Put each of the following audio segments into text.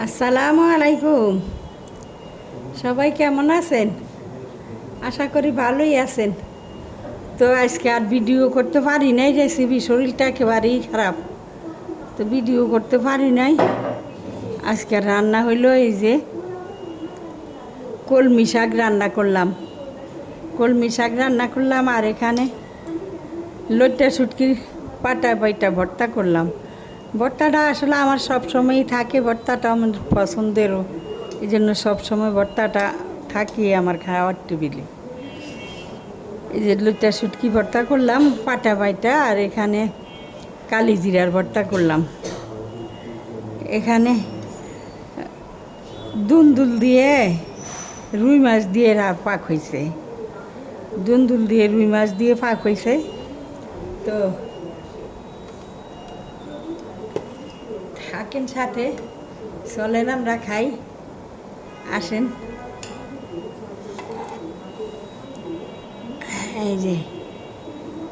আসসালামু আলাইকুম। সবাই কেমন আছেন? আশা করি ভালোই আছেন। তো আজকে আর ভিডিও করতে পারি নাই, রেসিপি শরীরটা একেবারেই খারাপ, তো ভিডিও করতে পারি নাই। আজকে রান্না হইলো এই যে কলমি শাক রান্না করলাম। আর এখানে লইট্টা শুটকির পাটা বাইটা ভর্তা করলাম। ভর্তাটা আসলে আমার সবসময়ই থাকে, ভর্তাটা আমার পছন্দেরও, এই জন্য সবসময় ভর্তাটা থাকে আমার খাওয়ার টেবিলে। এই যে লইট্টা শুটকি ভর্তা করলাম পাটা বাইটা, আর এখানে কালি জিরার ভর্তা করলাম। এখানে দুন্দুল দিয়ে রুই মাছ দিয়ে পাক হয়েছে, দুন্দুল দিয়ে রুই মাছ দিয়ে পাক হয়েছে। তো থাকেন সাথে, চলেন আমরা খাই, আসেন। এই যে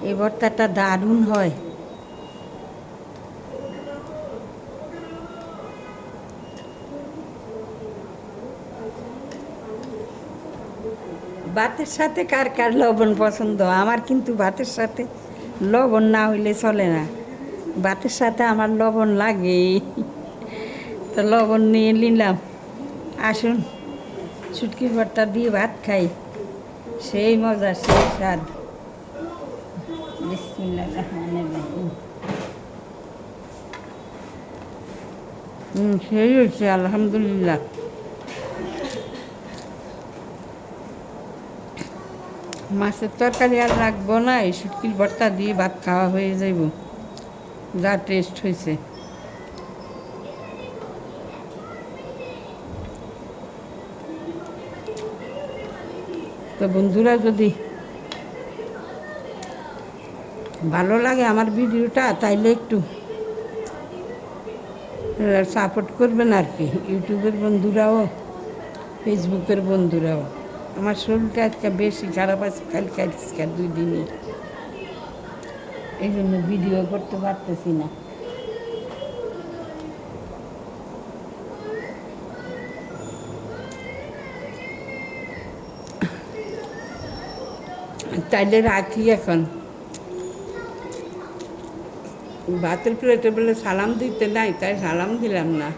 এই ভর্তাটা দারুণ হয়। ভাতের সাথে কার কার লবণ পছন্দ, আমার কিন্তু ভাতের সাথে লবণ না হইলে চলে না। ভাতের সাথে আমার লবণ লাগে, তো লবণ নিয়ে নিলাম। আসুন শুটকির ভর্তা দিয়ে ভাত খাই, সেই মজা সেই স্বাদ। বিসমিল্লাহির রহমানির রহিম। সেই হয়েছে আলহামদুলিল্লাহ। মাছের তরকারি আর রাখবো না, এই শুটকির ভর্তা দিয়ে ভাত খাওয়া হয়ে যাইব, যা টেস্ট হয়েছে। তো বন্ধুরা, যদি ভালো লাগে আমার ভিডিওটা, তাইলে একটু সাপোর্ট করবেন আর কি, ইউটিউবের বন্ধুরাও ফেসবুকের বন্ধুরাও। আমার শরীরটা আজকে বেশি খারাপ আছে, কালকে আজকে 2 দিনই, এই জন্য ভিডিও করতে পারতেছি না। তাইলে রাখি এখন। ভাতের প্লেটে বলে সালাম দিতে নাই, তাই সালাম দিলাম না।